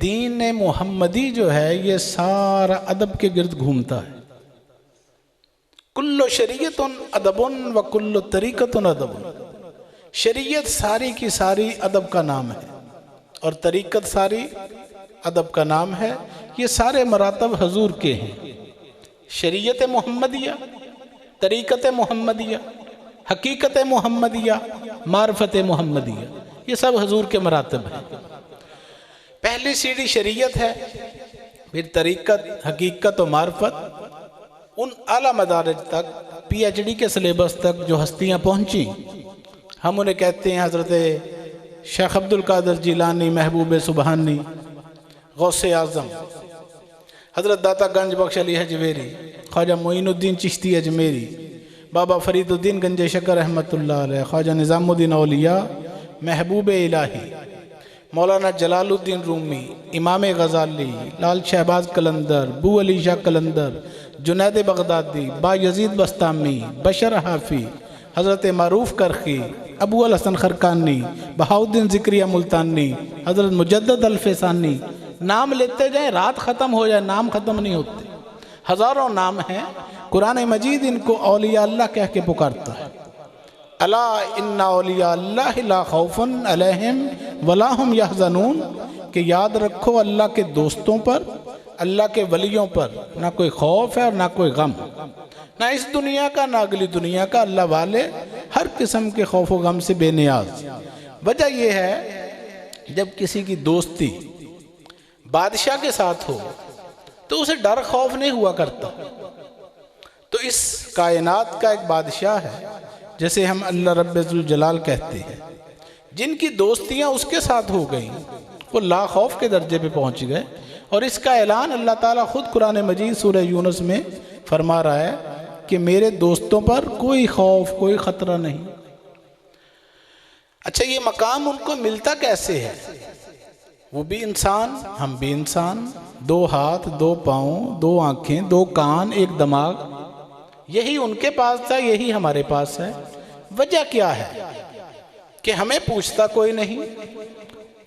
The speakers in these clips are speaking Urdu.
دین محمدی جو ہے یہ سارا ادب کے گرد گھومتا ہے. کل شریعت ادب و کل طریقت ادب. شریعت ساری کی ساری ادب کا نام ہے اور طریقت ساری ادب کا نام ہے. یہ سارے مراتب حضور کے ہیں. شریعت محمدیہ، طریقت محمدیہ، حقیقت محمدیہ، معرفت محمدیہ، یہ سب حضور کے مراتب ہیں. پہلی سیڑھی شریعت ہے، پھر طریقت، حقیقت و معرفت. ان اعلیٰ مدارج تک، پی ایچ ڈی کے سلیبس تک جو ہستیاں پہنچی، ہم انہیں کہتے ہیں حضرت شیخ عبد القادر جیلانی، محبوب سبحانی، غوث اعظم، حضرت داتا گنج بخش علی حجویری، خواجہ معین الدین چشتی اجمیری، بابا فرید الدین گنج شکر رحمۃ اللہ علیہ، خواجہ نظام الدین اولیاء، محبوب الہی، مولانا جلال الدین رومی، امام غزالی، لال شہباز قلندر، بو علی شاہ قلندر، جنید بغدادی، با یزید بستامی، بشر حافی، حضرت معروف کرخی، ابو الحسن خرقانی، بہاؤالدین ذکریہ ملتانی، حضرت مجدد الفسانی. نام لیتے جائیں رات ختم ہو جائے، نام ختم نہیں ہوتے. ہزاروں نام ہیں. قرآن مجید ان کو اولیاء اللہ کہہ کے پکارتا ہے. الا ان اولیاء اللہ لا خوف علیہم ولا هم یحزنون، کہ یاد رکھو اللہ کے دوستوں پر، اللہ کے ولیوں پر نہ کوئی خوف ہے اور نہ کوئی غم، نہ اس دنیا کا نہ اگلی دنیا کا. اللہ والے ہر قسم کے خوف و غم سے بے نیاز. وجہ یہ ہے جب کسی کی دوستی بادشاہ کے ساتھ ہو تو اسے ڈر خوف نہیں ہوا کرتا. تو اس کائنات کا ایک بادشاہ ہے جسے ہم اللہ رب ذوالجلال کہتے ہیں، جن کی دوستیاں اس کے ساتھ ہو گئیں، وہ لا خوف کے درجے پہ پہنچ گئے. اور اس کا اعلان اللہ تعالیٰ خود قرآن مجید سورہ یونس میں فرما رہا ہے کہ میرے دوستوں پر کوئی خوف، کوئی خطرہ نہیں. اچھا، یہ مقام ان کو ملتا کیسے ہے؟ وہ بھی انسان، ہم بھی انسان، 2 ہاتھ، 2 پاؤں، 2 آنکھیں، 2 کان، 1 دماغ. یہی ان کے پاس تھا، یہی ہمارے پاس ہے. وجہ کیا ہے کہ ہمیں پوچھتا کوئی نہیں.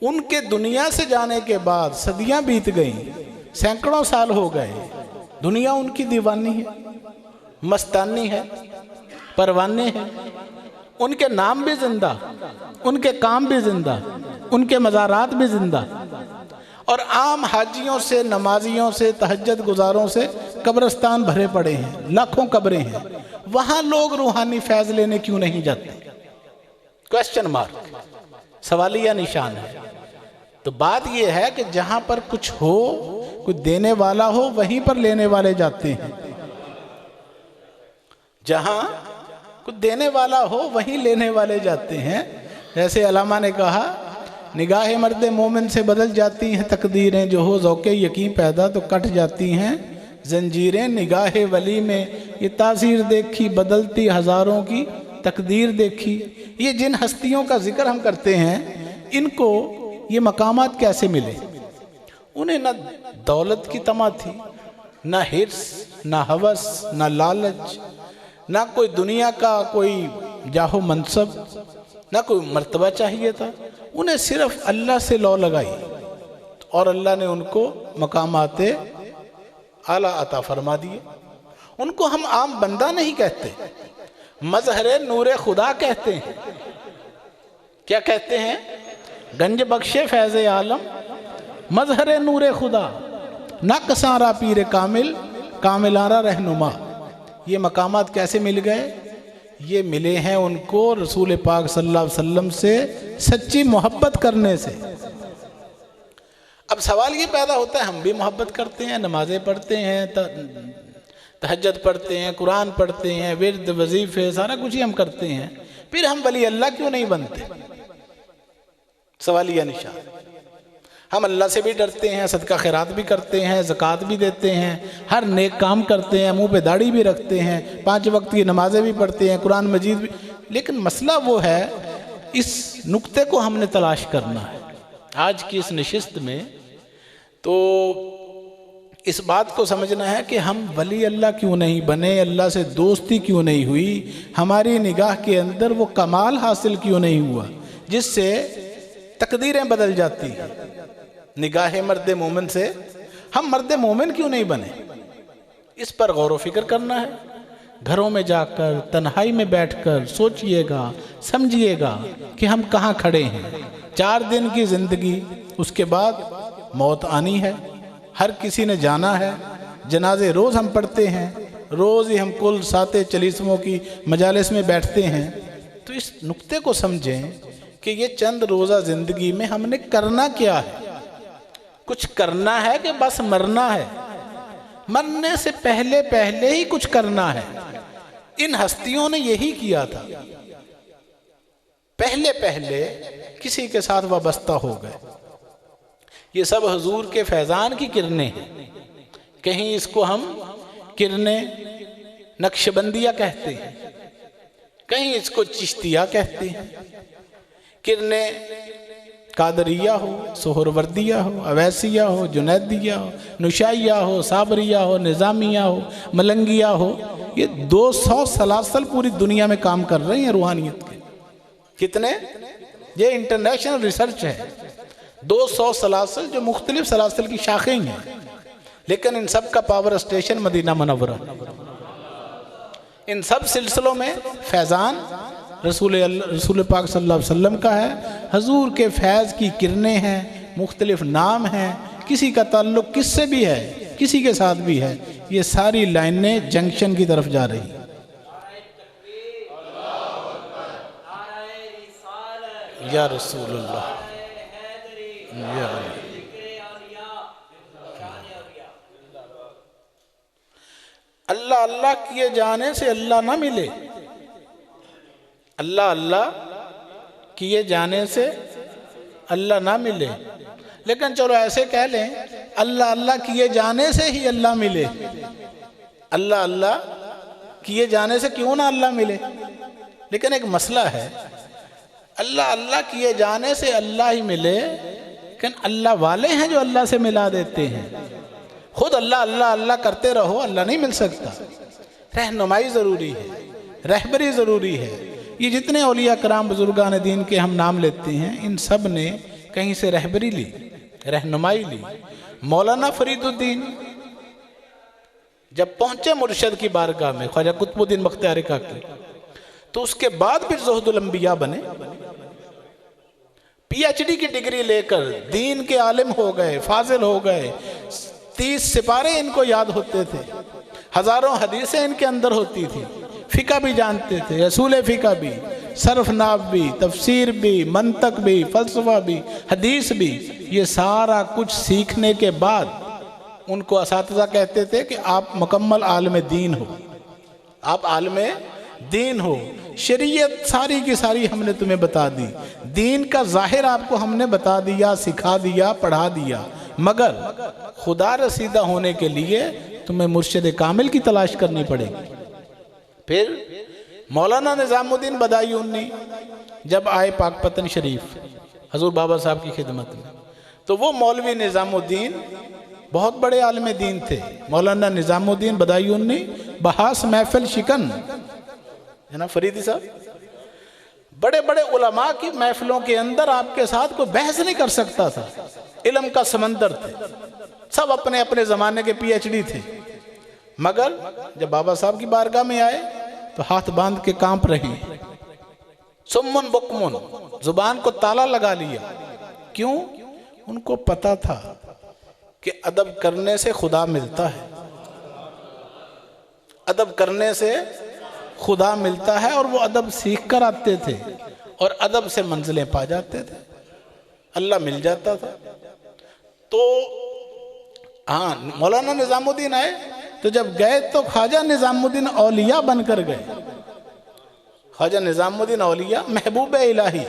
ان کے دنیا سے جانے کے بعد صدیاں بیت گئیں، سینکڑوں سال ہو گئے. دنیا ان کی دیوانی ہے، مستانی ہے، پروانے ہیں. ان کے نام بھی زندہ، ان کے کام بھی زندہ، ان کے مزارات بھی زندہ. اور عام حاجیوں سے، نمازیوں سے، تہجد گزاروں سے قبرستان بھرے پڑے ہیں، لاکھوں قبریں ہیں. وہاں لوگ روحانی فیض لینے کیوں نہیں جاتے؟ کویسچن مارک، سوالیہ نشان ہے. تو بات یہ ہے کہ جہاں پر کچھ ہو، کوئی دینے والا ہو، وہیں پر لینے والے جاتے ہیں. جہاں کچھ دینے والا ہو وہیں لینے والے جاتے ہیں. جیسے علامہ نے کہا، نگاہ مرد مومن سے بدل جاتی ہیں تقدیریں، جو ہو ذوق یقین پیدا تو کٹ جاتی ہیں زنجیریں. نگاہ ولی میں یہ تاثیر دیکھی، بدلتی ہزاروں کی تقدیر دیکھی. یہ جن ہستیوں کا ذکر ہم کرتے ہیں، ان کو یہ مقامات کیسے ملے؟ انہیں نہ دولت کی طمع تھی، نہ حرص، نہ ہوس، نہ لالچ، نہ کوئی دنیا کا کوئی جاہ و منصب، نہ کوئی مرتبہ چاہیے تھا. انہیں صرف اللہ سے لو لگائی اور اللہ نے ان کو مقامات اعلیٰ عطا فرما دیے. ان کو ہم عام بندہ نہیں کہتے، مظہر نور خدا کہتے ہیں. کیا کہتے ہیں؟ گنج بخش فیض عالم، مظہر نور خدا، نقصارہ پیر کامل، کاملارہ رہنما. یہ مقامات کیسے مل گئے؟ یہ ملے ہیں ان کو رسول پاک صلی اللہ علیہ وسلم سے سچی محبت کرنے سے. اب سوال یہ پیدا ہوتا ہے، ہم بھی محبت کرتے ہیں، نمازیں پڑھتے ہیں، تہجد پڑھتے ہیں، قرآن پڑھتے ہیں، ورد، وظیفے، سارا کچھ ہی ہم کرتے ہیں، پھر ہم ولی اللہ کیوں نہیں بنتے؟ سوالیہ نشان. ہم اللہ سے بھی ڈرتے ہیں، صدقہ خیرات بھی کرتے ہیں، زکوٰۃ بھی دیتے ہیں، ہر نیک کام کرتے ہیں، منہ پہ داڑھی بھی رکھتے ہیں، 5 وقت کی نمازیں بھی پڑھتے ہیں، قرآن مجید بھی. لیکن مسئلہ وہ ہے، اس نقطے کو ہم نے تلاش کرنا ہے آج کی اس نشست میں. تو اس بات کو سمجھنا ہے کہ ہم ولی اللہ کیوں نہیں بنے، اللہ سے دوستی کیوں نہیں ہوئی، ہماری نگاہ کے اندر وہ کمال حاصل کیوں نہیں ہوا جس سے تقدیریں بدل جاتی ہیں. نگاہ مرد مومن سے ہم مرد مومن کیوں نہیں بنے؟ اس پر غور و فکر کرنا ہے. گھروں میں جا کر تنہائی میں بیٹھ کر سوچئے گا، سمجھئے گا کہ ہم کہاں کھڑے ہیں. 4 دن کی زندگی، اس کے بعد موت آنی ہے. ہر کسی نے جانا ہے. جنازے روز ہم پڑھتے ہیں، روز ہی ہم کل 7 چالیسووں کی مجالس میں بیٹھتے ہیں. تو اس نقطے کو سمجھیں کہ یہ چند روزہ زندگی میں ہم نے کرنا کیا ہے. کچھ کرنا ہے کہ بس مرنا ہے؟ مرنے سے پہلے ہی کچھ کرنا ہے. ان ہستیوں نے یہی کیا تھا. پہلے کسی کے ساتھ وابستہ ہو گئے. یہ سب حضور کے فیضان کی کرنیں ہیں. کہیں اس کو ہم کرنیں نقش بندیہ کہتے ہیں، کہیں اس کو چشتیہ کہتے ہیں. کرنیں قادریہ ہو، سہروردیہ ہو، اویسیہ ہو، جنیدیہ ہو، نشائیہ ہو، صابریہ ہو، نظامیہ ہو، ملنگیہ ہو، یہ 200 سلاسل پوری دنیا میں کام کر رہے ہیں روحانیت کے. کتنے؟ یہ انٹرنیشنل ریسرچ ہے. 200 سلاسل جو مختلف سلاسل کی شاخیں ہیں، لیکن ان سب کا پاور اسٹیشن مدینہ منورہ. ان سب سلسلوں میں فیضان رسول پاک صلی اللہ علیہ وسلم کا ہے. حضور کے فیض کی کرنیں ہیں، مختلف نام ہیں. کسی کا تعلق کس سے بھی ہے، کسی کے ساتھ بھی ہے. یہ ساری لائنیں جنکشن کی طرف جا رہی ہیں. یا رسول اللہ، یا اللہ اللہ کیے جانے سے اللہ نہ ملے. اللہ اللہ کیے جانے سے اللہ نہ ملے. لیکن چلو ایسے کہہ لیں، اللہ اللہ کیے جانے سے ہی اللہ ملے. اللہ اللہ کیے جانے سے کیوں نہ اللہ ملے؟ لیکن ایک مسئلہ ہے، اللہ اللہ کیے جانے سے اللہ ہی ملے، لیکن اللہ والے ہیں جو اللہ سے ملا دیتے ہیں. خود اللہ اللہ اللہ کرتے رہو، اللہ نہیں مل سکتا. رہنمائی ضروری ہے، رہبری ضروری ہے. یہ جتنے اولیاء کرام بزرگان دین کے ہم نام لیتے ہیں، ان سب نے کہیں سے رہبری لی، رہنمائی لی. مولانا فرید الدین جب پہنچے مرشد کی بارگاہ میں، خواجہ قطب الدین بختیار کاکی، تو اس کے بعد پھر زہد الانبیاء بنے. پی ایچ ڈی کی ڈگری لے کر دین کے عالم ہو گئے، فاضل ہو گئے. 30 سپارے ان کو یاد ہوتے تھے، ہزاروں حدیثیں ان کے اندر ہوتی تھی. فقہ بھی جانتے تھے، اصول فقہ بھی، صرف ناو بھی، تفسیر بھی، منطق بھی، فلسفہ بھی، حدیث بھی. یہ سارا کچھ سیکھنے کے بعد ان کو اساتذہ کہتے تھے کہ آپ مکمل عالم دین ہو، آپ عالم دین ہو. شریعت ساری کی ساری ہم نے تمہیں بتا دی، دین کا ظاہر آپ کو ہم نے بتا دیا، سکھا دیا، پڑھا دیا، مگر خدا رسیدہ ہونے کے لیے تمہیں مرشد کامل کی تلاش کرنی پڑے گی. پھر مولانا نظام الدین بدایونی جب آئے پاک پتن شریف حضور بابا صاحب کی خدمت میں، تو وہ مولوی نظام الدین بہت بڑے عالم دین تھے. مولانا نظام الدین بدایونی بحاث محفل شکن ہے نا فریدی صاحب، بڑے بڑے علماء کی محفلوں کے اندر آپ کے ساتھ کوئی بحث نہیں کر سکتا تھا. علم کا سمندر تھے، سب اپنے اپنے زمانے کے پی ایچ ڈی تھے. مگر جب بابا صاحب کی بارگاہ میں آئے تو ہاتھ باندھ کے کانپ رہے. سمن بکمن، زبان کو تالا لگا لیا. کیوں؟ ان کو پتا تھا کہ ادب کرنے سے خدا ملتا ہے، ادب کرنے سے خدا ملتا ہے. اور وہ ادب سیکھ کر آتے تھے اور ادب سے منزلیں پا جاتے تھے، اللہ مل جاتا تھا. تو ہاں مولانا نظام الدین آئے تو جب گئے تو خواجہ نظام الدین اولیاء بن کر گئے. خواجہ نظام الدین اولیاء محبوب الہی،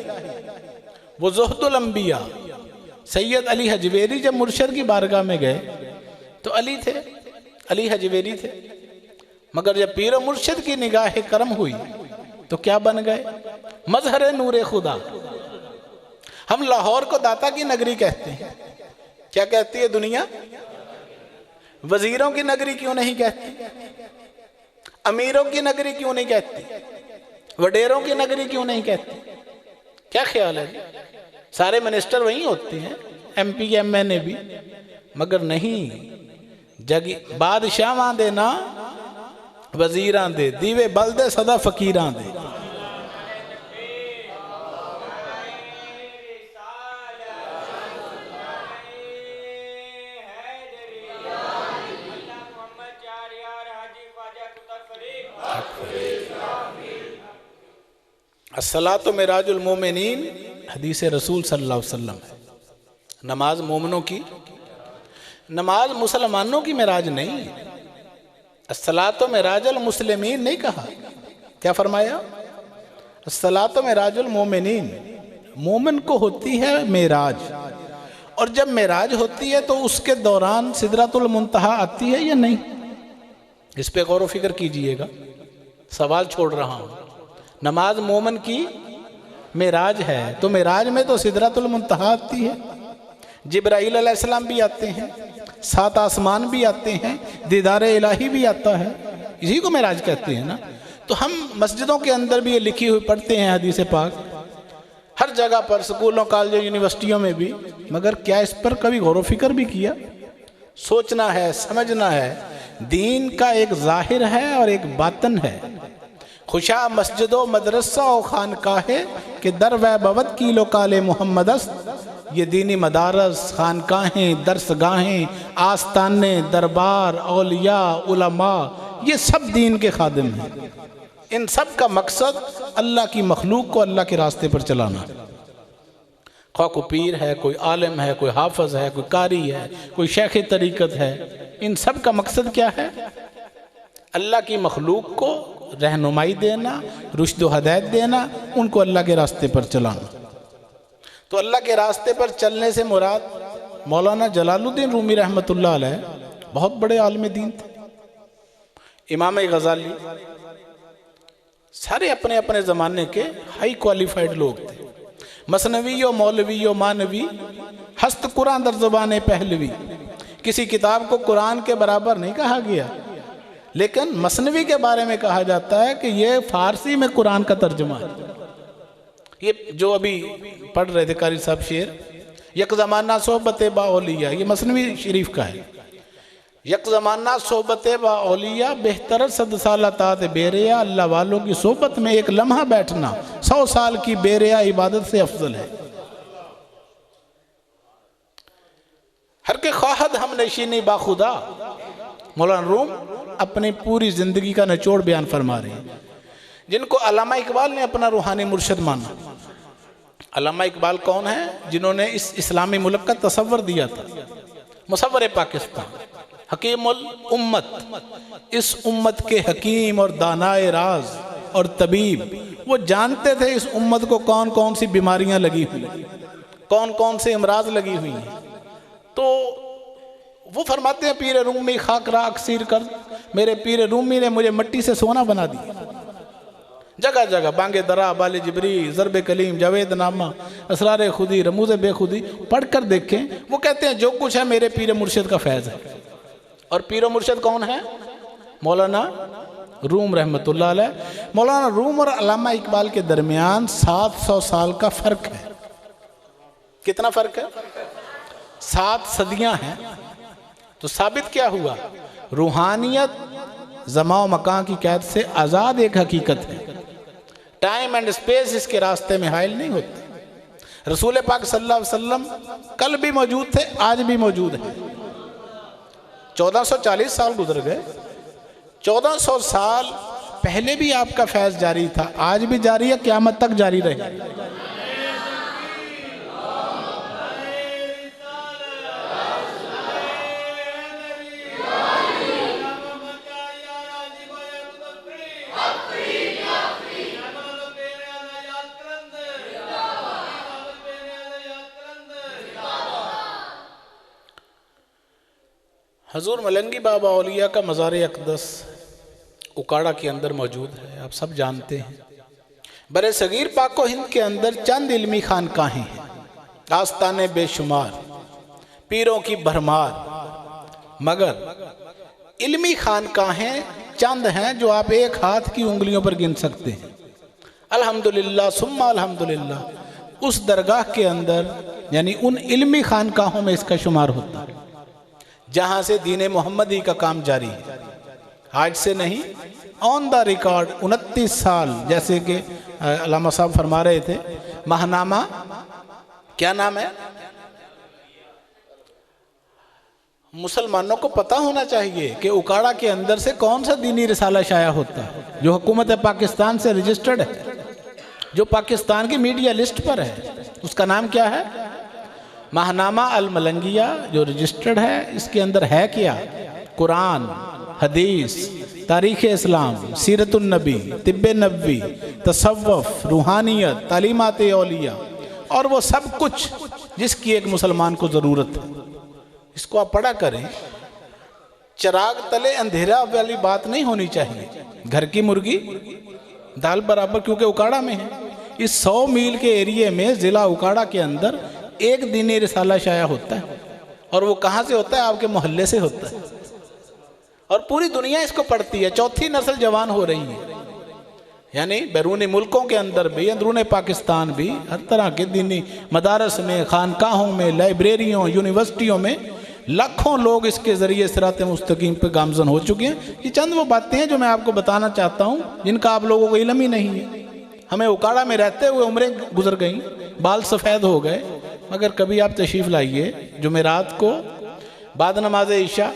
وہ زہد الانبیاء. سید علی حجویری جب مرشد کی بارگاہ میں گئے تو علی تھے، علی حجویری تھے. مگر جب پیر و مرشد کی نگاہ کرم ہوئی تو کیا بن گئے؟ مظہر نور خدا. ہم لاہور کو داتا کی نگری کہتے ہیں. کیا کہتی ہے دنیا؟ وزیروں کی نگری کیوں نہیں کہتی؟ امیروں کی نگری کیوں نہیں کہتی؟ وڈیروں کی نگری کیوں نہیں کہتی؟ کیا خیال ہے؟ سارے منسٹر وہیں ہوتے ہیں، MP کے MN بھی، مگر نہیں جگی بادشاہاں دے نا وزیراں دے، دیوے بل دے صدا فقیراں دے۔ الصلاۃ معراج المومنین حدیث رسول صلی اللہ علیہ وسلم ہے۔ نماز مومنوں کی، نماز مسلمانوں کی معراج نہیں۔ الصلاۃ معراج المسلمین نہیں کہا، کیا فرمایا؟ الصلاۃ معراج المومنین، مومن کو ہوتی ہے معراج، اور جب معراج ہوتی ہے تو اس کے دوران سدرۃ المنتہا آتی ہے یا نہیں؟ اس پہ غور و فکر کیجئے گا، سوال چھوڑ رہا ہوں۔ نماز مومن کی معراج ہے، تو معراج میں تو سدرۃ المنتہا آتی ہے، جبرائیل علیہ السلام بھی آتے ہیں، 7 آسمان بھی آتے ہیں، دیدار الہی بھی آتا ہے، اسی کو معراج کہتے ہیں نا۔ تو ہم مسجدوں کے اندر بھی یہ لکھی ہوئی پڑھتے ہیں حدیث پاک، ہر جگہ پر، سکولوں، کالجوں، یونیورسٹیوں میں بھی، مگر کیا اس پر کبھی غور و فکر بھی کیا؟ سوچنا ہے، سمجھنا ہے۔ دین کا ایک ظاہر ہے اور ایک باطن ہے۔ خوشا مسجد و مدرسہ و خانقاہ کہ در و بود کی لوکال محمد است، یہ دینی مدارس، خانقاہیں، درسگاہیں، آستانے، دربار، اولیاء، علماء، یہ سب دین کے خادم ہیں۔ ان سب کا مقصد اللہ کی مخلوق کو اللہ کے راستے پر چلانا۔ خواہ کوئی پیر ہے، کوئی عالم ہے، کوئی حافظ ہے، کوئی قاری ہے، کوئی شیخ طریقت ہے، ان سب کا مقصد کیا ہے؟ اللہ کی مخلوق کو رہنمائی دینا، رشد و ہدایت دینا، ان کو اللہ کے راستے پر چلانا۔ تو اللہ کے راستے پر چلنے سے مراد مولانا جلال الدین رومی رحمۃ اللہ علیہ بہت بڑے عالم دین تھے، امام غزالی، سارے اپنے اپنے زمانے کے ہائی کوالیفائڈ لوگ تھے۔ مثنوی و مولوی و مانوی ہست قرآن در زبان پہلوی، کسی کتاب کو قرآن کے برابر نہیں کہا گیا، لیکن مثنوی کے بارے میں کہا جاتا ہے کہ یہ فارسی میں قرآن کا ترجمہ ہے۔ یہ جو ابھی پڑھ رہے تھے قاری صاحب شعر، یک زمانہ صحبت با اولیاء، یہ مثنوی شریف کا ہے۔ یک زمانہ صحبت با اولیاء بہتر 100 سالہ تات بیریا، اللہ والوں کی صحبت میں ایک لمحہ بیٹھنا 100 سال کی بیریا عبادت سے افضل ہے۔ ہر کے خواہد ہم نشینی با خدا، مولانا روم اپنی پوری زندگی کا نچوڑ بیان فرما رہے ہیں، جن کو علامہ اقبال نے اپنا روحانی مرشد مانا۔ علامہ اقبال کون ہیں؟ جنہوں نے اس اسلامی ملک کا تصور دیا تھا، مصور پاکستان، حکیم الامت، اس امت کے حکیم اور دانائے راز اور طبیب۔ وہ جانتے تھے اس امت کو کون کون سی بیماریاں لگی ہوئی، کون کون سے امراض لگی ہوئی ہیں۔ تو وہ فرماتے ہیں پیر رومی خاک را اکسیر کر، میرے پیر رومی نے مجھے مٹی سے سونا بنا دیا۔ جگہ جگہ بانگ درا، بال جبری، ضرب کلیم، جاوید نامہ، اسرار خودی، رموز بے خودی پڑھ کر دیکھیں۔ وہ کہتے ہیں جو کچھ ہے میرے پیر مرشد کا فیض ہے۔ اور پیر و مرشد کون ہے؟ مولانا روم رحمۃ اللہ علیہ۔ مولانا روم اور علامہ اقبال کے درمیان 700 سال کا فرق ہے۔ کتنا فرق ہے؟ 7 صدیاں ہیں۔ تو ثابت کیا ہوا؟ روحانیت زمان و مکان کی قید سے آزاد ایک حقیقت ہے، ٹائم اینڈ اسپیس اس کے راستے میں حائل نہیں ہوتے۔ رسول پاک صلی اللہ علیہ وسلم کل بھی موجود تھے، آج بھی موجود ہیں۔ 1440 سال گزر گئے، 1400 سال پہلے بھی آپ کا فیض جاری تھا، آج بھی جاری ہے، قیامت تک جاری رہے۔ حضور ملنگی بابا اولیاء کا مزار اقدس اکاڑا کے اندر موجود ہے، آپ سب جانتے ہیں۔ برِ صغیر پاک و ہند کے اندر چند علمی خانقاہیں ہیں، آستانے بے شمار، پیروں کی بھرمار، مگر علمی خانقاہیں چند ہیں جو آپ ایک ہاتھ کی انگلیوں پر گن سکتے ہیں۔ الحمدللہ ثم الحمدللہ، اس درگاہ کے اندر یعنی ان علمی خانقاہوں میں اس کا شمار ہوتا ہے جہاں سے دین محمدی کا کام جاری ہے، آج سے نہیں، آن دا ریکارڈ 29 سال، جیسے کہ علامہ صاحب فرما رہے تھے ماہنامہ، کیا نام ہے؟ مسلمانوں کو پتہ ہونا چاہیے کہ اکاڑا کے اندر سے کون سا دینی رسالہ شائع ہوتا ہے جو حکومت پاکستان سے رجسٹرڈ ہے، جو پاکستان کی میڈیا لسٹ پر ہے، اس کا نام کیا ہے؟ ماہنامہ الملنگیہ، جو رجسٹرڈ ہے۔ اس کے اندر ہے کیا؟ قرآن، حدیث، تاریخ اسلام، سیرت النبی، طب نبوی، تصوف، روحانیت، تعلیمات اولیاء، اور وہ سب کچھ جس کی ایک مسلمان کو ضرورت ہے۔ اس کو آپ پڑھا کریں۔ چراغ تلے اندھیرا والی بات نہیں ہونی چاہیے، گھر کی مرغی دال برابر، کیونکہ اکاڑا میں ہے۔ اس 100 میل کے ایریے میں ضلع اکاڑا کے اندر ایک دینی رسالہ شائع ہوتا ہے، اور وہ کہاں سے ہوتا ہے؟ آپ کے محلے سے ہوتا ہے، اور پوری دنیا اس کو پڑھتی ہے۔ 4تھی نسل جوان ہو رہی ہے، یعنی بیرونی ملکوں کے اندر بھی، اندرون پاکستان بھی، ہر طرح کے دینی مدارس میں، خانقاہوں میں، لائبریریوں، یونیورسٹیوں میں لاکھوں لوگ اس کے ذریعے صراط مستقیم پہ گامزن ہو چکے ہیں۔ یہ چند وہ باتیں ہیں جو میں آپ کو بتانا چاہتا ہوں جن کا آپ لوگوں کو علم ہی نہیں ہے۔ ہمیں اکاڑا میں رہتے ہوئے عمریں گزر گئیں، بال سفید ہو گئے، مگر کبھی آپ تشریف لائیے جمعرات کو بعد نماز عشاء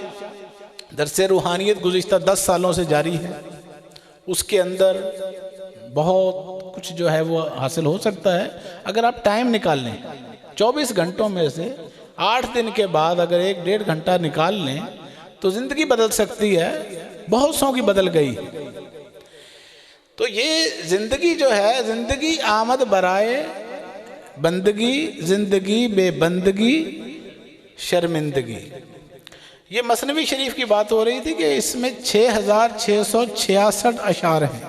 درس روحانیت گزشتہ 10 سالوں سے جاری ہے۔ اس کے اندر بہت کچھ جو ہے وہ حاصل ہو سکتا ہے اگر آپ ٹائم نکال لیں۔ 24 گھنٹوں میں سے 8 دن کے بعد اگر 1-1.5 گھنٹہ نکال لیں تو زندگی بدل سکتی ہے، بہت سو کی بدل گئی۔ تو یہ زندگی جو ہے، زندگی آمد برائے بندگی، زندگی بے بندگی شرمندگی۔ یہ مثنوی شریف کی بات ہو رہی تھی کہ اس میں 6666 اشعار ہیں،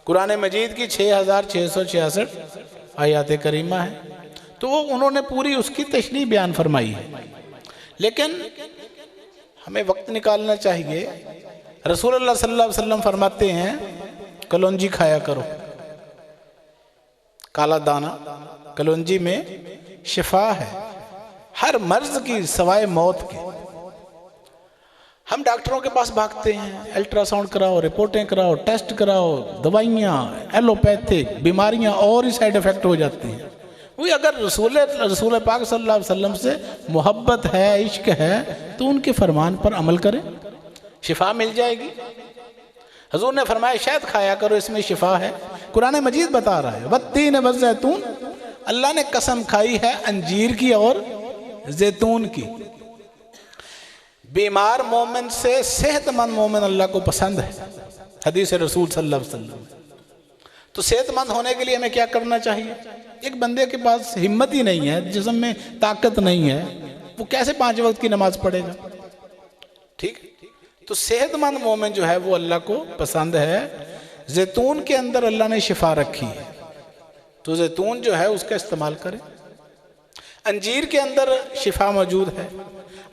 قرآن مجید کی 6666 آیات کریمہ ہیں، تو وہ انہوں نے پوری اس کی تشریح بیان فرمائی ہے۔ لیکن ہمیں وقت نکالنا چاہیے۔ رسول اللہ صلی اللہ علیہ وسلم فرماتے ہیں کلونجی کھایا کرو، کالا دانہ، کلونجی میں شفا ہے ہر مرض کی سوائے موت کے۔ ہم ڈاکٹروں کے پاس بھاگتے ہیں، الٹرا ساؤنڈ کراؤ، رپورٹیں کراؤ، ٹیسٹ کراؤ، دوائیاں، ایلوپیتھک بیماریاں اور ہی سائیڈ افیکٹ ہو جاتی ہیں۔ وہی اگر رسول پاک صلی اللہ علیہ وسلم سے محبت ہے، عشق ہے، تو ان کے فرمان پر عمل کریں، شفا مل جائے گی۔ حضور نے فرمایا شہد کھایا کرو، اس میں شفا ہے۔ قرآن مجید بتا رہا ہے والتین والزیتون، اللہ نے قسم کھائی ہے انجیر کی اور زیتون کی۔ بیمار مومن سے صحت مند مومن اللہ کو پسند ہے، حدیث رسول صلی اللہ علیہ وسلم۔ تو صحت مند ہونے کے لیے ہمیں کیا کرنا چاہیے؟ ایک بندے کے پاس ہمت ہی نہیں ہے، جسم میں طاقت نہیں ہے، وہ کیسے 5 وقت کی نماز پڑھے گا؟ ٹھیک؟ تو صحت مند مومن جو ہے وہ اللہ کو پسند ہے۔ زیتون کے اندر اللہ نے شفا رکھی ہے، تو زیتون جو ہے اس کا استعمال کریں۔ انجیر کے اندر شفا موجود ہے،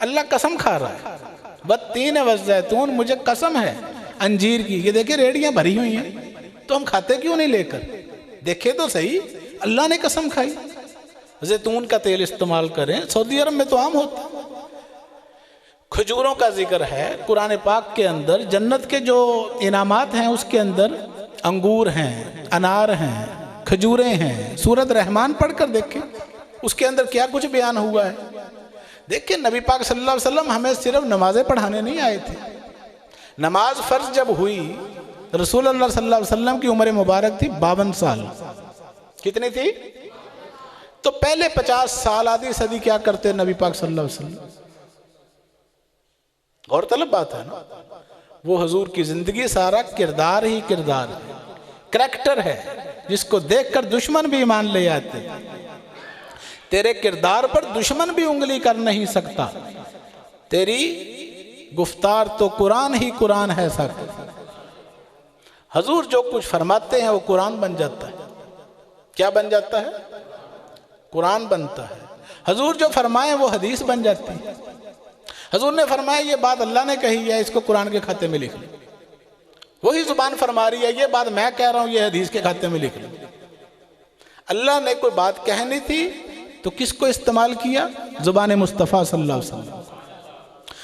اللہ قسم کھا رہا ہے والتین والزیتون، مجھے قسم ہے انجیر کی۔ یہ دیکھیں ریڑیاں بھری ہوئی ہیں، تو ہم کھاتے کیوں نہیں لے کر؟ دیکھیں تو صحیح، اللہ نے قسم کھائی۔ زیتون کا تیل استعمال کریں، سعودی عرب میں تو عام ہوتا ہے۔ کھجوروں کا ذکر ہے قرآن پاک کے اندر، جنت کے جو انعامات ہیں اس کے اندر انگور ہیں، انار ہیں، کھجوریں ہیں۔ سورۃ رحمان پڑھ کر دیکھیں، اس کے اندر کیا کچھ بیان ہوا ہے۔ دیکھیں نبی پاک صلی اللہ علیہ وسلم ہمیں صرف نمازیں پڑھانے نہیں آئے تھے۔ نماز فرض جب ہوئی، رسول اللہ صلی اللہ علیہ وسلم کی عمر مبارک تھی 52 سال۔ کتنی تھی؟ تو پہلے 50 سال، آدھی صدی کیا کرتے نبی پاک صلی اللہ علیہ وسلم؟ غور طلب بات ہے نا۔ وہ حضور کی زندگی سارا کردار ہی کردار ہے، کریکٹر ہے، جس کو دیکھ کر دشمن بھی ایمان لے آتے۔ تیرے کردار پر دشمن بھی انگلی کر نہیں سکتا، تیری گفتار تو قرآن ہی قرآن ہے سر۔ حضور جو کچھ فرماتے ہیں وہ قرآن بن جاتا ہے۔ کیا بن جاتا ہے؟ قرآن بنتا ہے۔ حضور جو فرمائیں وہ حدیث بن جاتی ہے۔ حضور نے فرمایا یہ بات اللہ نے کہی ہے، اس کو قرآن کے کھاتے میں لکھ لیں۔ وہی زبان فرما رہی ہے یہ بات میں کہہ رہا ہوں، یہ حدیث کے کھاتے میں لکھ لیں۔ اللہ نے کوئی بات کہنی تھی، تو کس کو استعمال کیا؟ زبان مصطفیٰ صلی اللہ علیہ وسلم.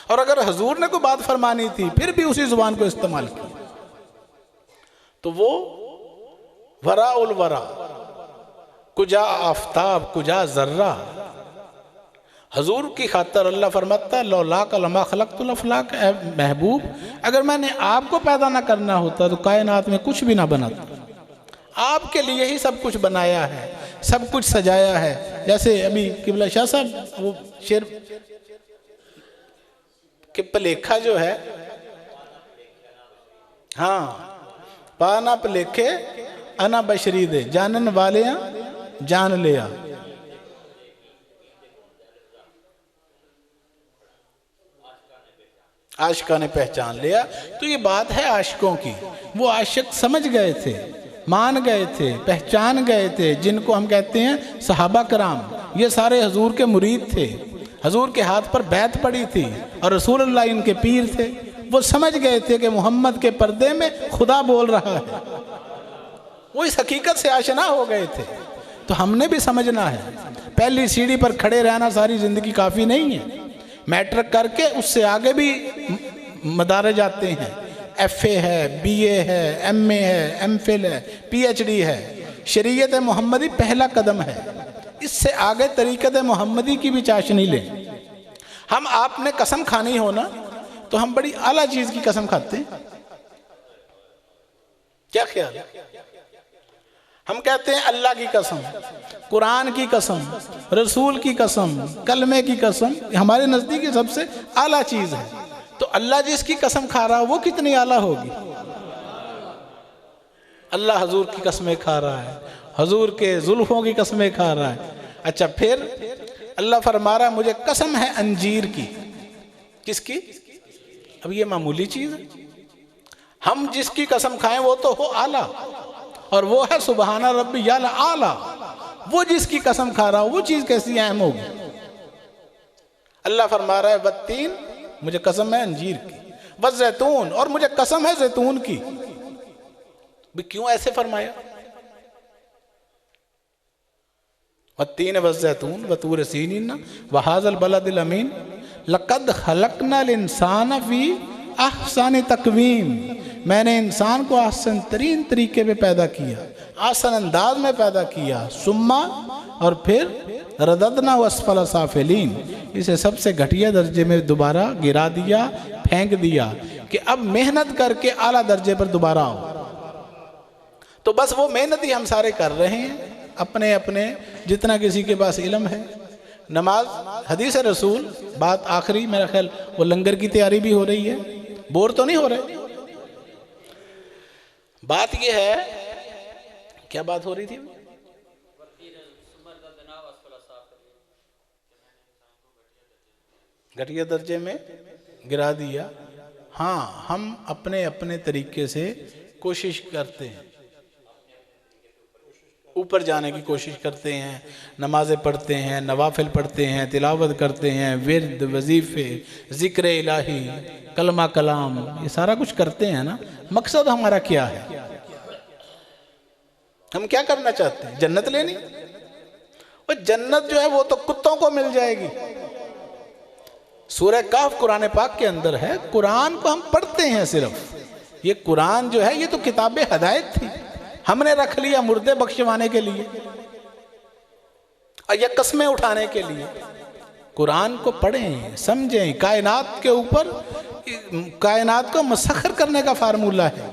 اور اگر حضور نے کوئی بات فرمانی تھی پھر بھی اسی زبان کو استعمال کیا. تو وہ وراء الورا، کجا آفتاب کجا ذرہ، حضور کی خاطر اللہ فرماتا ہے لولاک لما خلقت الافلاک، اے محبوب اگر میں نے آپ کو پیدا نہ کرنا ہوتا تو کائنات میں کچھ بھی نہ بناتا. آپ کے لیے ہی سب کچھ بنایا ہے، سب کچھ سجایا ہے. جیسے ابھی قبلہ شاہ صاحب وہ شعر کہ پلیکھا جو ہے، ہاں پانا پلیکھے انا بشری دے، جانن والیاں جان لیا. عاشقاں نے پہچان لیا. تو یہ بات ہے عاشقوں کی. وہ عاشق سمجھ گئے تھے، مان گئے تھے، پہچان گئے تھے، جن کو ہم کہتے ہیں صحابہ کرام. یہ سارے حضور کے مرید تھے، حضور کے ہاتھ پر بیعت پڑی تھی اور رسول اللہ ان کے پیر تھے. وہ سمجھ گئے تھے کہ محمد کے پردے میں خدا بول رہا ہے. وہ اس حقیقت سے آشنا ہو گئے تھے. تو ہم نے بھی سمجھنا ہے. پہلی سیڑھی پر کھڑے رہنا ساری زندگی کافی نہیں ہے. میٹرک کر کے اس سے آگے بھی مدارج آتے ہیں. ایف اے ہے، بی اے ہے، ایم اے ہے، ایم فل ہے، پی ایچ ڈی ہے. شریعت محمدی پہلا قدم ہے. اس سے آگے طریقت محمدی کی بھی چاشنی لیں. ہم آپ نے قسم کھانی ہو نا تو ہم بڑی اعلیٰ چیز کی قسم کھاتے ہیں. کیا خیال ہے؟ ہم کہتے ہیں اللہ کی قسم، قرآن کی قسم، رسول کی قسم، کلمے کی قسم. ہمارے نزدیک یہ سب سے اعلیٰ چیز ہے. تو اللہ جس کی قسم کھا رہا وہ کتنی اعلیٰ ہوگی؟ اللہ حضور کی قسمیں کھا رہا ہے، حضور کے زلفوں کی قسمیں کھا رہا ہے. اچھا پھر اللہ فرما رہا ہے مجھے قسم ہے انجیر کی. کس کی؟ اب یہ معمولی چیز ہے. ہم جس کی قسم کھائیں وہ تو ہو اعلیٰ، اور وہ ہے سبحان ربی اعلیٰ. وہ جس کی قسم کھا رہا ہو وہ چیز کیسی اہم ہوگی؟ اللہ فرما رہا ہے والتین، مجھے قسم ہے انجیر کی، والزیتون، اور مجھے قسم ہے زیتون کی. کیوں ایسے فرمایا؟ والتین والزیتون وطور سینین وہذا البلد الامین لقد خلقنا الانسان فی احسن تقویم. میں نے انسان کو احسن ترین طریقے پہ پیدا کیا، احسن انداز میں پیدا کیا. ثم، اور پھر رددنا اسفل سافلین، اسے سب سے گھٹیا درجے میں دوبارہ گرا دیا، پھینک دیا کہ اب محنت کر کے اعلیٰ درجے پر دوبارہ آؤ. تو بس وہ محنت ہی ہم سارے کر رہے ہیں، اپنے اپنے جتنا کسی کے پاس علم ہے. نماز، حدیث رسول. بات آخری، میرا خیال وہ لنگر کی تیاری بھی ہو رہی ہے، بور تو نہیں ہو رہے؟ بات یہ ہے، کیا بات ہو رہی تھی؟ گھٹیا درجے میں گرا دیا. ہاں ہم اپنے اپنے طریقے سے کوشش کرتے ہیں، اوپر جانے کی کوشش کرتے ہیں. نمازیں پڑھتے ہیں، نوافل پڑھتے ہیں، تلاوت کرتے ہیں، ورد، وظیفے، ذکر الہی، کلمہ کلام، یہ سارا کچھ کرتے ہیں نا. مقصد ہمارا کیا ہے؟ ہم کیا کرنا چاہتے ہیں؟ جنت لینی. اور جنت جو ہے وہ تو کتوں کو مل جائے گی. سورہ کہف قرآن پاک کے اندر ہے. قرآن کو ہم پڑھتے ہیں صرف. یہ قرآن جو ہے یہ تو کتاب ہدایت تھی، ہم نے رکھ لیا مردے بخشوانے کے لیے اور یہ قسمیں اٹھانے کے لیے. قرآن کو پڑھیں، سمجھیں. کائنات کے اوپر، کائنات کو مسخر کرنے کا فارمولہ ہے.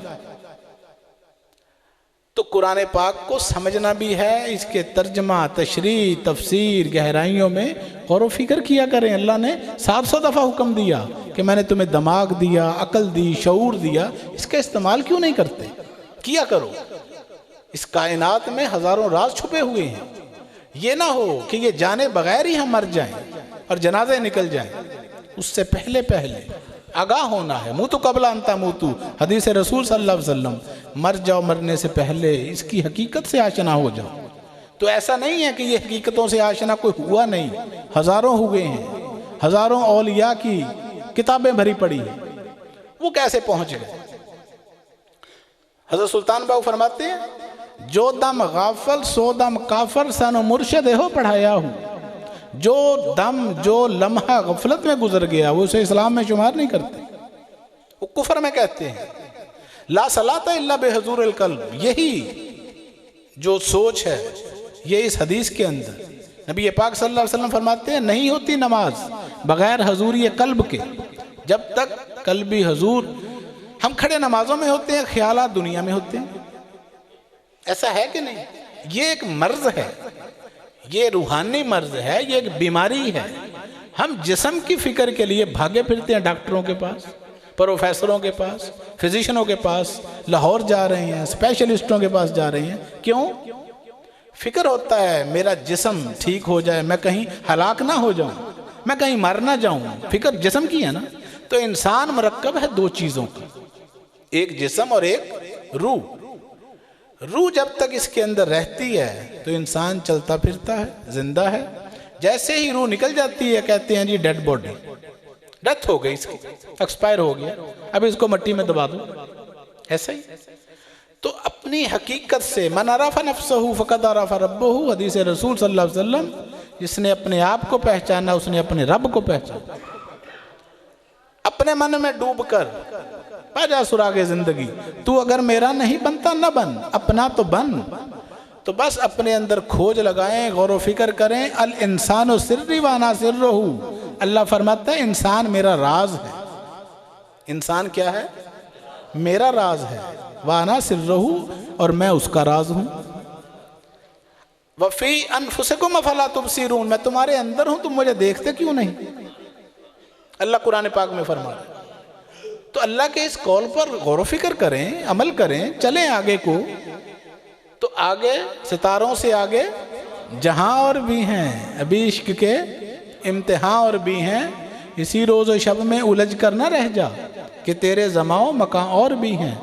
تو قرآن پاک کو سمجھنا بھی ہے، اس کے ترجمہ، تشریح، تفسیر، گہرائیوں میں غور و فکر کیا کریں. اللہ نے 700 دفعہ حکم دیا کہ میں نے تمہیں دماغ دیا، عقل دی، شعور دیا، اس کا استعمال کیوں نہیں کرتے؟ کیا کرو. اس کائنات میں ہزاروں راز چھپے ہوئے ہیں. یہ نہ ہو کہ یہ جانے بغیر ہی ہم مر جائیں اور جنازے نکل جائیں. اس سے پہلے آگاہ ہونا ہے. موتو قبل ان تموتو، حدیث رسول صلی اللہ علیہ وسلم. مر جاؤ، مرنے سے پہلے اس کی حقیقت سے آشنا ہو جاؤ. تو ایسا نہیں ہے کہ یہ حقیقتوں سے آشنا کوئی ہوا نہیں، ہزاروں ہوئے ہیں. ہزاروں اولیاء کی کتابیں بھری پڑی ہیں. وہ کیسے پہنچ گئے؟ حضرت سلطان باؤ فرماتے ہیں جو دم غافل سو دم کافر سن مرشد ہو پڑھایا ہوں. جو دم جو لمحہ غفلت میں گزر گیا وہ اسے اسلام میں شمار نہیں کرتے، وہ کفر میں کہتے ہیں۔ لا صلاۃ الا بحضور القلب، یہی جو سوچ ہے یہ اس حدیث کے اندر نبی پاک صلی اللہ علیہ وسلم فرماتے ہیں نہیں ہوتی نماز بغیر حضوری قلب کے، جب تک قلبی حضور، ہم کھڑے نمازوں میں ہوتے ہیں خیالات دنیا میں ہوتے ہیں، ایسا ہے کہ نہیں؟ یہ ایک مرض ہے، یہ روحانی مرض ہے، یہ ایک بیماری ہے۔ ہم جسم کی فکر کے لیے بھاگے پھرتے ہیں ڈاکٹروں کے پاس، پروفیسروں کے پاس، فزیشنوں کے پاس، لاہور جا رہے ہیں، اسپیشلسٹوں کے پاس جا رہے ہیں، کیوں؟ فکر ہوتا ہے میرا جسم ٹھیک ہو جائے، میں کہیں ہلاک نہ ہو جاؤں، میں کہیں مر نہ جاؤں، فکر جسم کی ہے نا۔ تو انسان مرکب ہے دو چیزوں کا، ایک جسم اور ایک روح۔ روح جب تک اس کے اندر رہتی ہے تو انسان چلتا پھرتا ہے، زندہ ہے۔ جیسے ہی روح نکل جاتی ہے کہتے ہیں جی ڈیڈ باڈی، ڈیتھ ہو گئی، اس کی ایکسپائر ہو گیا، اب اس کو مٹی میں دبا دو، ایسا ہی۔ تو اپنی حقیقت سے من عرف نفسہ فقد عرف ربہ، حدیث رسول صلی اللہ علیہ وسلم، جس نے اپنے آپ کو پہچانا اس نے اپنے رب کو پہچانا۔ اپنے من میں ڈوب کر پا جا سراغ زندگی، تو اگر میرا نہیں بنتا نہ بن، اپنا تو بن۔ تو بس اپنے اندر کھوج لگائیں، غور و فکر کریں۔ الانسان سری وانا سرہ، اللہ فرماتا ہے انسان میرا راز ہے۔ انسان کیا ہے؟ میرا راز ہے، وانا سرہ، اور میں اس کا راز ہوں۔ وفی انفسکم افلا تبصرون، میں تمہارے اندر ہوں، تم مجھے دیکھتے کیوں نہیں؟ اللہ قرآن پاک میں فرما رہا ہے۔ تو اللہ کے اس قول پر غور و فکر کریں، عمل کریں، چلیں آگے کو۔ تو آگے ستاروں سے آگے جہاں اور بھی ہیں، ابھی عشق کے امتحان اور بھی ہیں، اسی روز و شب میں الجھ کر نہ رہ جا کہ تیرے زماں مکان اور بھی ہیں۔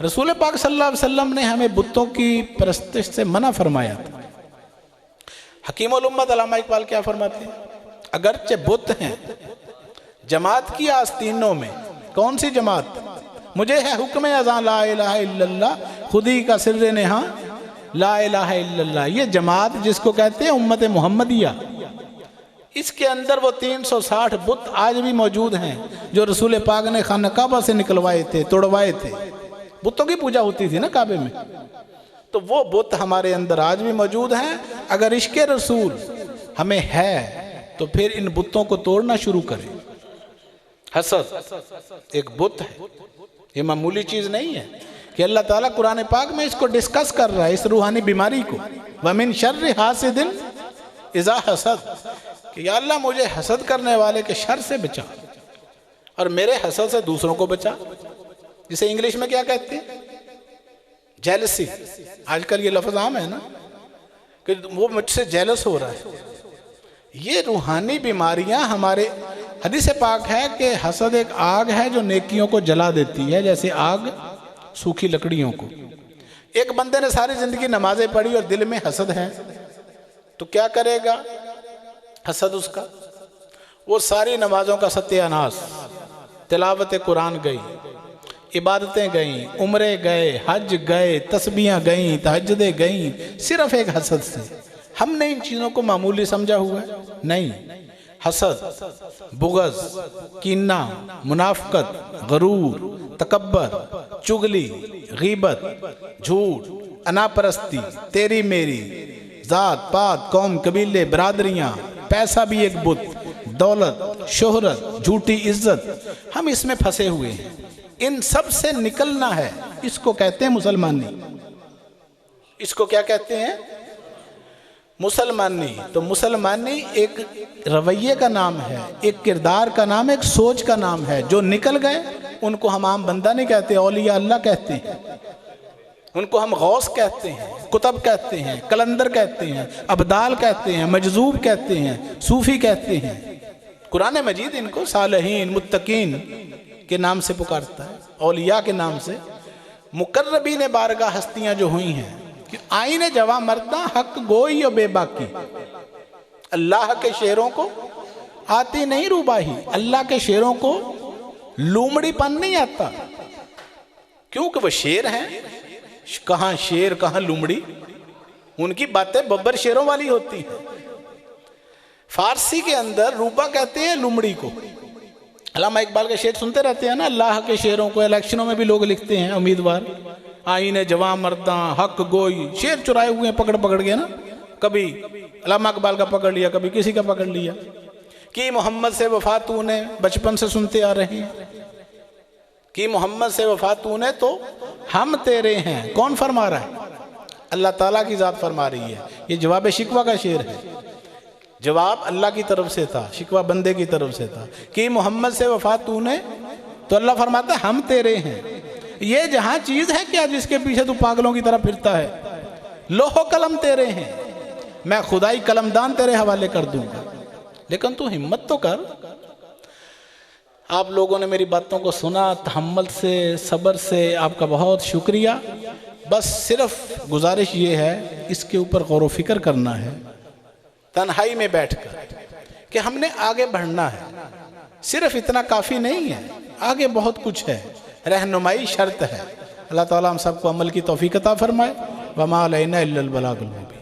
رسول پاک صلی اللہ علیہ وسلم نے ہمیں بتوں کی پرستش سے منع فرمایا تھا۔ حکیم الامت علامہ اقبال کیا فرماتے ہیں؟ اگرچہ بت ہیں جماعت کی آستینوں میں، کون سی جماعت؟ مجھے ہے حکم اذان لا الہ الا اللہ، خودی کا سر نہاں لا الہ الا اللہ، یہ جماعت جس کو کہتے ہیں امت محمدیہ، اس کے اندر وہ 360 بت آج بھی موجود ہیں جو رسول پاک نے خانہ کعبہ سے نکلوائے تھے، توڑوائے تھے۔ بتوں کی پوجا ہوتی تھی نا کعبے میں، تو وہ بت ہمارے اندر آج بھی موجود ہیں۔ اگر عشق رسول ہمیں ہے تو پھر ان بتوں کو توڑنا شروع کریں۔ حسد ایک بت ہے، یہ معمولی چیز نہیں ہے کہ اللہ تعالیٰ قرآن پاک میں اس کو ڈسکس کر رہا ہے، اس روحانی بیماری کو۔ وَمِن شَرِّ حَاسِدٍ اِذَا حَسَد، کہ یا اللہ مجھے حسد کرنے والے کے شر سے بچا، اور میرے حسد سے دوسروں کو بچا۔ جسے انگلش میں کیا کہتے ہیں؟ جیلسی۔ آج کل یہ لفظ عام ہے نا کہ وہ مجھ سے جیلس ہو رہا ہے۔ یہ روحانی بیماریاں ہمارے، حدیث پاک ہے کہ حسد ایک آگ ہے جو نیکیوں کو جلا دیتی ہے، جیسے آگ سوکھی لکڑیوں کو۔ ایک بندے نے ساری زندگی نمازیں پڑھی اور دل میں حسد ہے تو کیا کرے گا؟ حسد اس کا، وہ ساری نمازوں کا ستیہ ناس، تلاوت قرآن گئی، عبادتیں گئیں، عمرے گئے، حج گئے، تسبیحاں گئیں، تہجدیں گئیں، صرف ایک حسد سے۔ ہم نے ان چیزوں کو معمولی سمجھا ہوا ہے؟ نہیں۔ حسد، بغض، کینہ، منافقت، غرور، تکبر، چغلی، غیبت، جھوٹ، انا پرستی، تیری میری، ذات پات، قوم، قبیلے، برادریاں، پیسہ بھی ایک بت، دولت، شہرت، جھوٹی عزت، ہم اس میں پھنسے ہوئے ہیں۔ ان سب سے نکلنا ہے، اس کو کہتے ہیں مسلمانی۔ اس کو کیا کہتے ہیں؟ مسلمانی۔ تو مسلمانی ایک رویے کا نام ہے، ایک کردار کا نام ہے، ایک سوچ کا نام ہے۔ جو نکل گئے ان کو ہم عام بندہ نہیں کہتے، اولیاء اللہ کہتے ہیں، ان کو ہم غوث کہتے ہیں، قطب کہتے ہیں، کلندر کہتے ہیں، ابدال کہتے ہیں، مجذوب کہتے ہیں، صوفی کہتے ہیں۔ قرآن مجید ان کو صالحین، متقین کے نام سے پکارتا ہے، اولیاء کے نام سے۔ مقربین بارگاہ ہستیاں جو ہوئی ہیں کہ آئین جواں مردہ حق گوئی و بے باکی، اللہ کے شعروں کو آتی نہیں روباہی، اللہ کے شعروں کو لومڑی پن نہیں آتا، کیونکہ وہ شعر ہیں، کہاں شعر کہاں لومڑی، ان کی باتیں ببر شعروں والی ہوتی ہیں۔ فارسی کے اندر روبا کہتے ہیں لمڑی کو. علامہ اقبال کے شعر سنتے رہتے ہیں نا، اللہ کے شعروں کو الیکشنوں میں بھی لوگ لکھتے ہیں امیدوار. آئین جواں مرداں حق گوئی، شعر چرائے ہوئے ہیں پکڑ پکڑ کے نا، کبھی علامہ اقبال کا پکڑ لیا، کبھی کسی کا پکڑ لیا. کہ محمد سے وفا تو نے، بچپن سے سنتے آ رہے ہیں. کہ محمد سے وفا تو نے تو ہم تیرے ہیں. کون فرما رہا ہے؟ اللہ تعالیٰ کی ذات فرما رہی ہے. یہ جواب شکوہ کا شعر ہے. جواب اللہ کی طرف سے تھا، شکوہ بندے کی طرف سے تھا. کہ محمد سے وفا تو نے تو اللہ فرماتا ہے ہم تیرے ہیں. یہ جہاں چیز ہے کیا جس کے پیچھے تو پاگلوں کی طرح پھرتا ہے؟ لوح و قلم تیرے ہیں، میں خدائی قلمدان تیرے حوالے کر دوں گا. لیکن تو ہمت تو کر. آپ لوگوں نے میری باتوں کو سنا تحمل سے، صبر سے، آپ کا بہت شکریہ. بس صرف گزارش یہ ہے، اس کے اوپر غور و فکر کرنا ہے تنہائی میں بیٹھ کر کہ ہم نے آگے بڑھنا ہے. صرف اتنا کافی نہیں ہے، آگے بہت کچھ ہے. رہنمائی شرط ہے. اللہ تعالیٰ ہم سب کو عمل کی توفیق عطا فرمائے. وما علینا الا البلاغ المبین.